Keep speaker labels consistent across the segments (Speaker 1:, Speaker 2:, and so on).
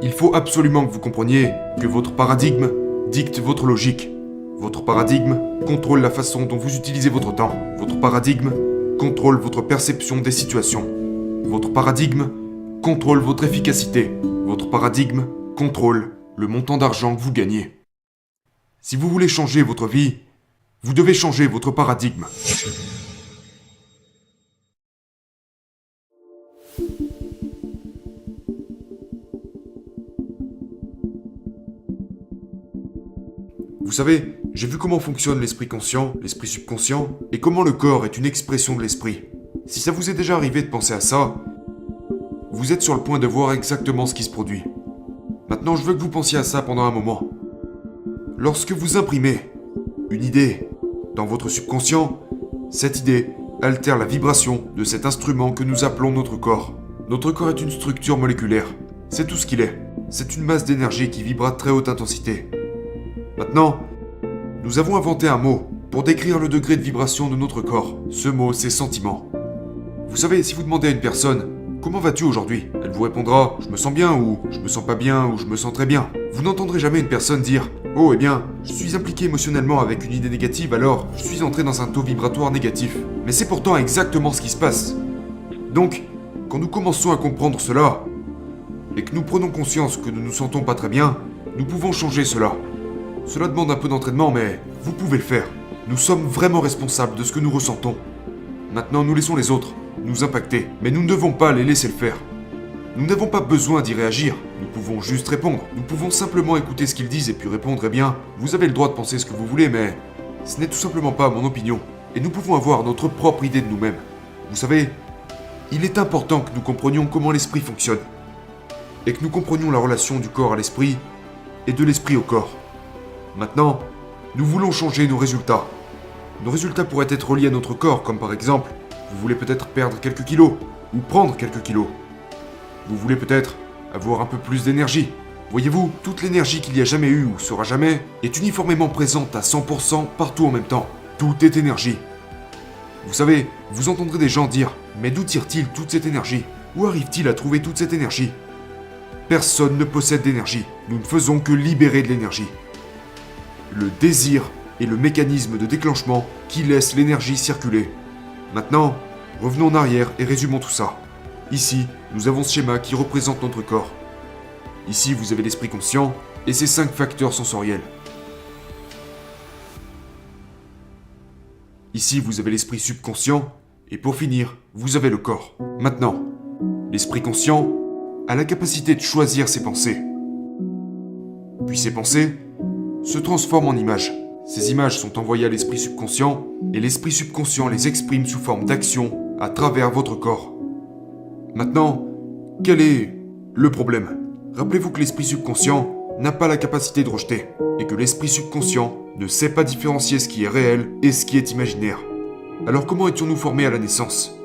Speaker 1: Il faut absolument que vous compreniez que votre paradigme dicte votre logique. Votre paradigme contrôle la façon dont vous utilisez votre temps. Votre paradigme contrôle votre perception des situations. Votre paradigme contrôle votre efficacité. Votre paradigme contrôle le montant d'argent que vous gagnez. Si vous voulez changer votre vie, vous devez changer votre paradigme. Vous savez, j'ai vu comment fonctionne l'esprit conscient, l'esprit subconscient, et comment le corps est une expression de l'esprit. Si ça vous est déjà arrivé de penser à ça, vous êtes sur le point de voir exactement ce qui se produit. Maintenant, je veux que vous pensiez à ça pendant un moment. Lorsque vous imprimez une idée dans votre subconscient, cette idée altère la vibration de cet instrument que nous appelons notre corps. Notre corps est une structure moléculaire. C'est tout ce qu'il est. C'est une masse d'énergie qui vibre à très haute intensité. Maintenant, nous avons inventé un mot pour décrire le degré de vibration de notre corps. Ce mot, c'est sentiment. Vous savez, si vous demandez à une personne « Comment vas-tu aujourd'hui ?» Elle vous répondra « Je me sens bien » ou « Je me sens pas bien » ou « Je me sens très bien ». Vous n'entendrez jamais une personne dire « Oh, eh bien, je suis impliqué émotionnellement avec une idée négative, alors je suis entré dans un taux vibratoire négatif. » Mais c'est pourtant exactement ce qui se passe. Donc, quand nous commençons à comprendre cela, et que nous prenons conscience que nous nous sentons pas très bien, nous pouvons changer cela. Cela demande un peu d'entraînement, mais vous pouvez le faire. Nous sommes vraiment responsables de ce que nous ressentons. Maintenant, nous laissons les autres nous impacter, mais nous ne devons pas les laisser le faire. Nous n'avons pas besoin d'y réagir, nous pouvons juste répondre. Nous pouvons simplement écouter ce qu'ils disent et puis répondre, eh bien, vous avez le droit de penser ce que vous voulez, mais ce n'est tout simplement pas mon opinion. Et nous pouvons avoir notre propre idée de nous-mêmes. Vous savez, il est important que nous comprenions comment l'esprit fonctionne. Et que nous comprenions la relation du corps à l'esprit et de l'esprit au corps. Maintenant, nous voulons changer nos résultats. Nos résultats pourraient être liés à notre corps, comme par exemple, vous voulez peut-être perdre quelques kilos, ou prendre quelques kilos. Vous voulez peut-être avoir un peu plus d'énergie. Voyez-vous, toute l'énergie qu'il y a jamais eu ou sera jamais est uniformément présente à 100% partout en même temps. Tout est énergie. Vous savez, vous entendrez des gens dire « Mais d'où tire-t-il toute cette énergie? Où arrive-t-il à trouver toute cette énergie ?» Personne ne possède d'énergie. Nous ne faisons que libérer de l'énergie. Le désir est le mécanisme de déclenchement qui laisse l'énergie circuler. Maintenant, revenons en arrière et résumons tout ça. Ici, nous avons ce schéma qui représente notre corps. Ici, vous avez l'esprit conscient et ses 5 facteurs sensoriels. Ici, vous avez l'esprit subconscient et pour finir, vous avez le corps. Maintenant, l'esprit conscient a la capacité de choisir ses pensées. Puis ces pensées se transforment en images. Ces images sont envoyées à l'esprit subconscient et l'esprit subconscient les exprime sous forme d'action à travers votre corps. Maintenant, quel est le problème? Rappelez-vous que l'esprit subconscient n'a pas la capacité de rejeter et que l'esprit subconscient ne sait pas différencier ce qui est réel et ce qui est imaginaire. Alors comment étions-nous formés à la naissance?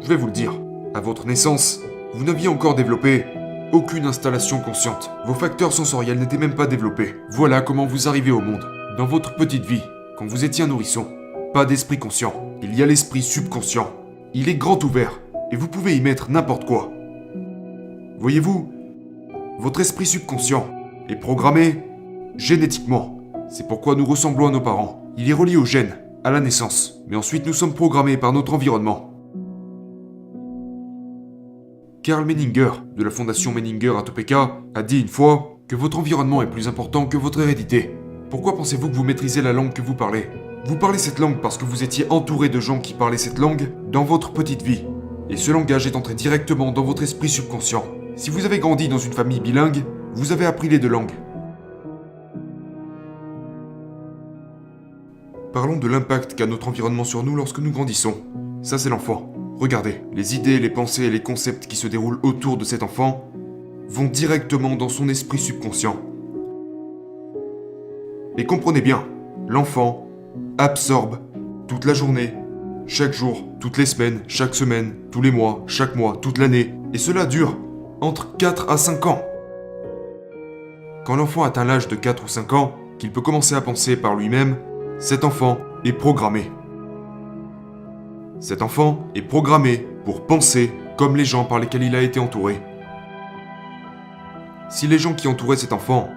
Speaker 1: Je vais vous le dire. À votre naissance, vous n'aviez encore développé aucune installation consciente. Vos facteurs sensoriels n'étaient même pas développés. Voilà comment vous arrivez au monde. Dans votre petite vie, quand vous étiez un nourrisson, pas d'esprit conscient. Il y a l'esprit subconscient. Il est grand ouvert et vous pouvez y mettre n'importe quoi. Voyez-vous, votre esprit subconscient est programmé génétiquement. C'est pourquoi nous ressemblons à nos parents. Il est relié aux gènes, à la naissance. Mais ensuite, nous sommes programmés par notre environnement. Karl Menninger, de la fondation Menninger à Topeka, a dit une fois que votre environnement est plus important que votre hérédité. Pourquoi pensez-vous que vous maîtrisez la langue que vous parlez? Vous parlez cette langue parce que vous étiez entouré de gens qui parlaient cette langue dans votre petite vie. Et ce langage est entré directement dans votre esprit subconscient. Si vous avez grandi dans une famille bilingue, vous avez appris les 2 langues. Parlons de l'impact qu'a notre environnement sur nous lorsque nous grandissons. Ça, c'est l'enfant. Regardez, les idées, les pensées et les concepts qui se déroulent autour de cet enfant vont directement dans son esprit subconscient. Et comprenez bien, l'enfant absorbe toute la journée, chaque jour, toutes les semaines, chaque semaine, tous les mois, chaque mois, toute l'année. Et cela dure entre 4 à 5 ans. Quand l'enfant atteint l'âge de 4 ou 5 ans, qu'il peut commencer à penser par lui-même, cet enfant est programmé. Cet enfant est programmé pour penser comme les gens par lesquels il a été entouré. Si les gens qui entouraient cet enfant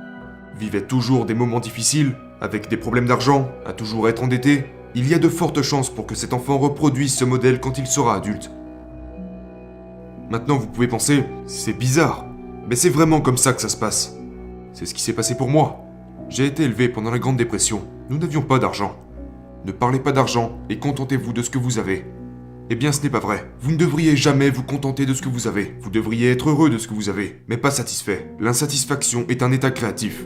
Speaker 1: vivaient toujours des moments difficiles, avec des problèmes d'argent, à toujours être endettés, il y a de fortes chances pour que cet enfant reproduise ce modèle quand il sera adulte. Maintenant, vous pouvez penser, c'est bizarre, mais c'est vraiment comme ça que ça se passe. C'est ce qui s'est passé pour moi. J'ai été élevé pendant la Grande Dépression. Nous n'avions pas d'argent. Ne parlez pas d'argent et contentez-vous de ce que vous avez. Eh bien, ce n'est pas vrai. Vous ne devriez jamais vous contenter de ce que vous avez. Vous devriez être heureux de ce que vous avez, mais pas satisfait. L'insatisfaction est un état créatif.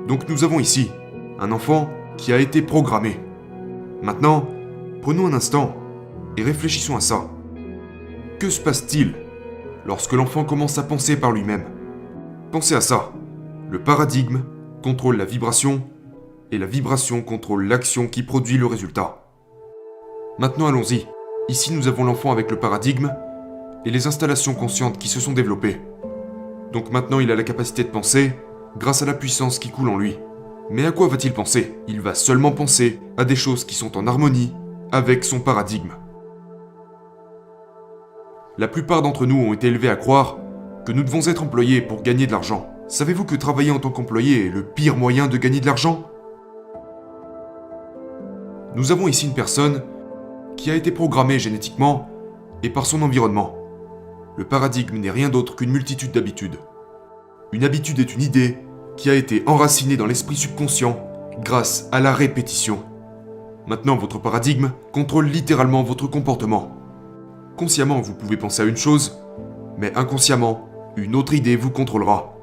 Speaker 1: Donc nous avons ici un enfant qui a été programmé. Maintenant, prenons un instant et réfléchissons à ça. Que se passe-t-il lorsque l'enfant commence à penser par lui-même? Pensez à ça. Le paradigme contrôle la vibration et la vibration contrôle l'action qui produit le résultat. Maintenant allons-y. Ici nous avons l'enfant avec le paradigme et les installations conscientes qui se sont développées. Donc maintenant il a la capacité de penser grâce à la puissance qui coule en lui. Mais à quoi va-t-il penser? Il va seulement penser à des choses qui sont en harmonie avec son paradigme. La plupart d'entre nous ont été élevés à croire que nous devons être employés pour gagner de l'argent. Savez-vous que travailler en tant qu'employé est le pire moyen de gagner de l'argent? Nous avons ici une personne qui a été programmée génétiquement et par son environnement. Le paradigme n'est rien d'autre qu'une multitude d'habitudes. Une habitude est une idée qui a été enracinée dans l'esprit subconscient grâce à la répétition. Maintenant, votre paradigme contrôle littéralement votre comportement. Consciemment, vous pouvez penser à une chose, mais inconsciemment, une autre idée vous contrôlera.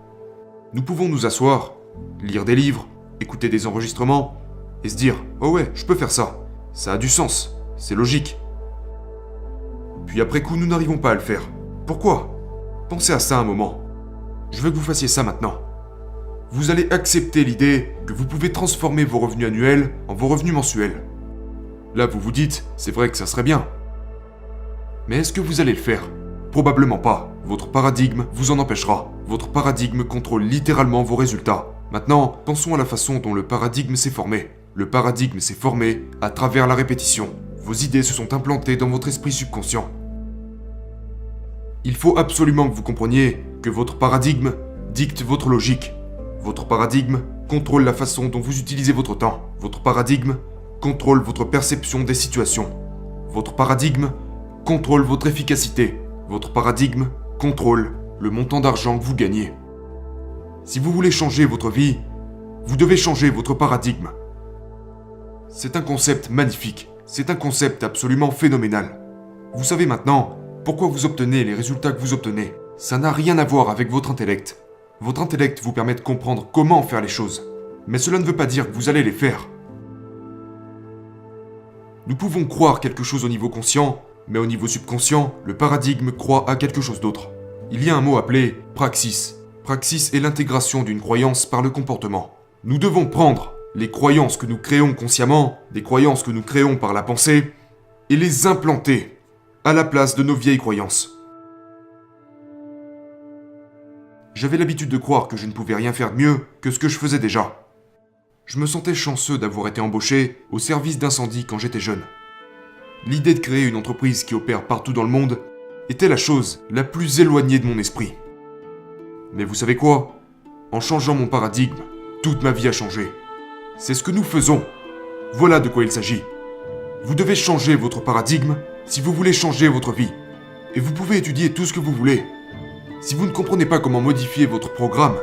Speaker 1: Nous pouvons nous asseoir, lire des livres, écouter des enregistrements, et se dire « Oh ouais, je peux faire ça, ça a du sens, c'est logique. » Puis après coup, nous n'arrivons pas à le faire. Pourquoi? Pensez à ça un moment. Je veux que vous fassiez ça maintenant. Vous allez accepter l'idée que vous pouvez transformer vos revenus annuels en vos revenus mensuels. Là, vous vous dites « C'est vrai que ça serait bien. » Mais est-ce que vous allez le faire? Probablement pas. Votre paradigme vous en empêchera. Votre paradigme contrôle littéralement vos résultats. Maintenant, pensons à la façon dont le paradigme s'est formé. Le paradigme s'est formé à travers la répétition. Vos idées se sont implantées dans votre esprit subconscient. Il faut absolument que vous compreniez que votre paradigme dicte votre logique. Votre paradigme contrôle la façon dont vous utilisez votre temps. Votre paradigme contrôle votre perception des situations. Votre paradigme contrôle votre efficacité. Votre paradigme contrôle le montant d'argent que vous gagnez. Si vous voulez changer votre vie, vous devez changer votre paradigme. C'est un concept magnifique. C'est un concept absolument phénoménal. Vous savez maintenant pourquoi vous obtenez les résultats que vous obtenez. Ça n'a rien à voir avec votre intellect. Votre intellect vous permet de comprendre comment faire les choses. Mais cela ne veut pas dire que vous allez les faire. Nous pouvons croire quelque chose au niveau conscient, mais au niveau subconscient, le paradigme croit à quelque chose d'autre. Il y a un mot appelé praxis. Praxis est l'intégration d'une croyance par le comportement. Nous devons prendre les croyances que nous créons consciemment, des croyances que nous créons par la pensée, et les implanter à la place de nos vieilles croyances. J'avais l'habitude de croire que je ne pouvais rien faire de mieux que ce que je faisais déjà. Je me sentais chanceux d'avoir été embauché au service d'incendie quand j'étais jeune. L'idée de créer une entreprise qui opère partout dans le monde était la chose la plus éloignée de mon esprit. Mais vous savez quoi? En changeant mon paradigme, toute ma vie a changé. C'est ce que nous faisons. Voilà de quoi il s'agit. Vous devez changer votre paradigme si vous voulez changer votre vie. Et vous pouvez étudier tout ce que vous voulez. Si vous ne comprenez pas comment modifier votre programme,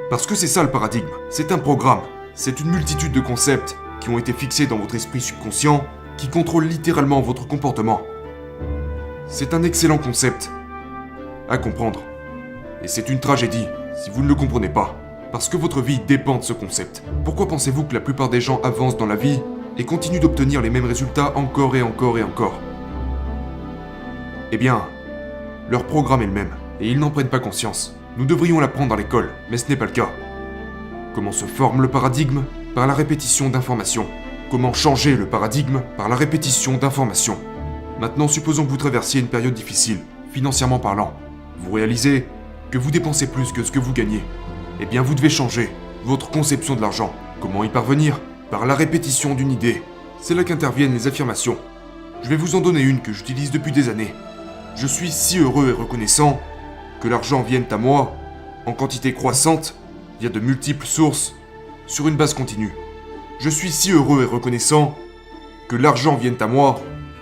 Speaker 1: parce que c'est ça le paradigme, c'est un programme, c'est une multitude de concepts qui ont été fixés dans votre esprit subconscient qui contrôlent littéralement votre comportement. C'est un excellent concept à comprendre. Et c'est une tragédie si vous ne le comprenez pas, parce que votre vie dépend de ce concept. Pourquoi pensez-vous que la plupart des gens avancent dans la vie et continuent d'obtenir les mêmes résultats encore et encore et encore? Eh bien, leur programme est le même, et ils n'en prennent pas conscience. Nous devrions l'apprendre à l'école, mais ce n'est pas le cas. Comment se forme le paradigme? Par la répétition d'informations. Comment changer le paradigme? Par la répétition d'informations. Maintenant, supposons que vous traversiez une période difficile, financièrement parlant. Vous réalisez que vous dépensez plus que ce que vous gagnez. Eh bien, vous devez changer votre conception de l'argent. Comment y parvenir? Par la répétition d'une idée. C'est là qu'interviennent les affirmations. Je vais vous en donner une que j'utilise depuis des années. Je suis si heureux et reconnaissant que l'argent vienne à moi en quantité croissante, via de multiples sources, sur une base continue. Je suis si heureux et reconnaissant que l'argent vienne à moi,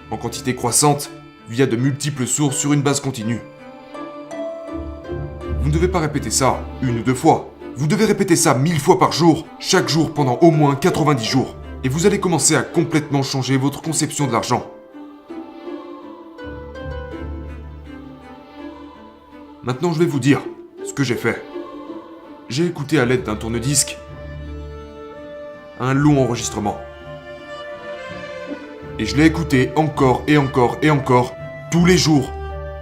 Speaker 1: en quantité croissante, via de multiples sources sur une base continue. Vous ne devez pas répéter ça une ou deux fois. Vous devez répéter ça 1000 fois par jour, chaque jour pendant au moins 90 jours. Et vous allez commencer à complètement changer votre conception de l'argent. Maintenant, je vais vous dire ce que j'ai fait. J'ai écouté à l'aide d'un tourne-disque un long enregistrement. Et je l'ai écouté encore et encore et encore, tous les jours,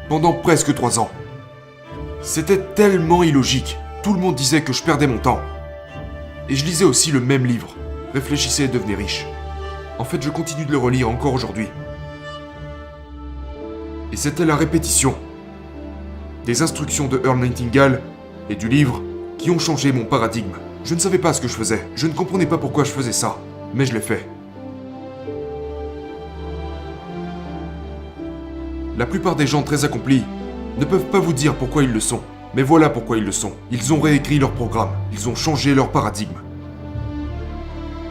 Speaker 1: pendant presque 3 ans. C'était tellement illogique. Tout le monde disait que je perdais mon temps. Et je lisais aussi le même livre, Réfléchissez et devenez riche. En fait, je continue de le relire encore aujourd'hui. Et c'était la répétition des instructions de Earl Nightingale et du livre qui ont changé mon paradigme. Je ne savais pas ce que je faisais, je ne comprenais pas pourquoi je faisais ça, mais je l'ai fait. La plupart des gens très accomplis ne peuvent pas vous dire pourquoi ils le sont, mais voilà pourquoi ils le sont. Ils ont réécrit leur programme, ils ont changé leur paradigme.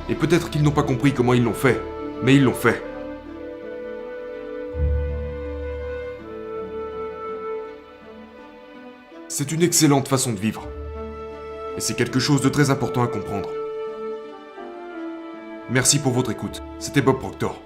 Speaker 1: Et peut-être qu'ils n'ont pas compris comment ils l'ont fait, mais ils l'ont fait. C'est une excellente façon de vivre. Et c'est quelque chose de très important à comprendre. Merci pour votre écoute. C'était Bob Proctor.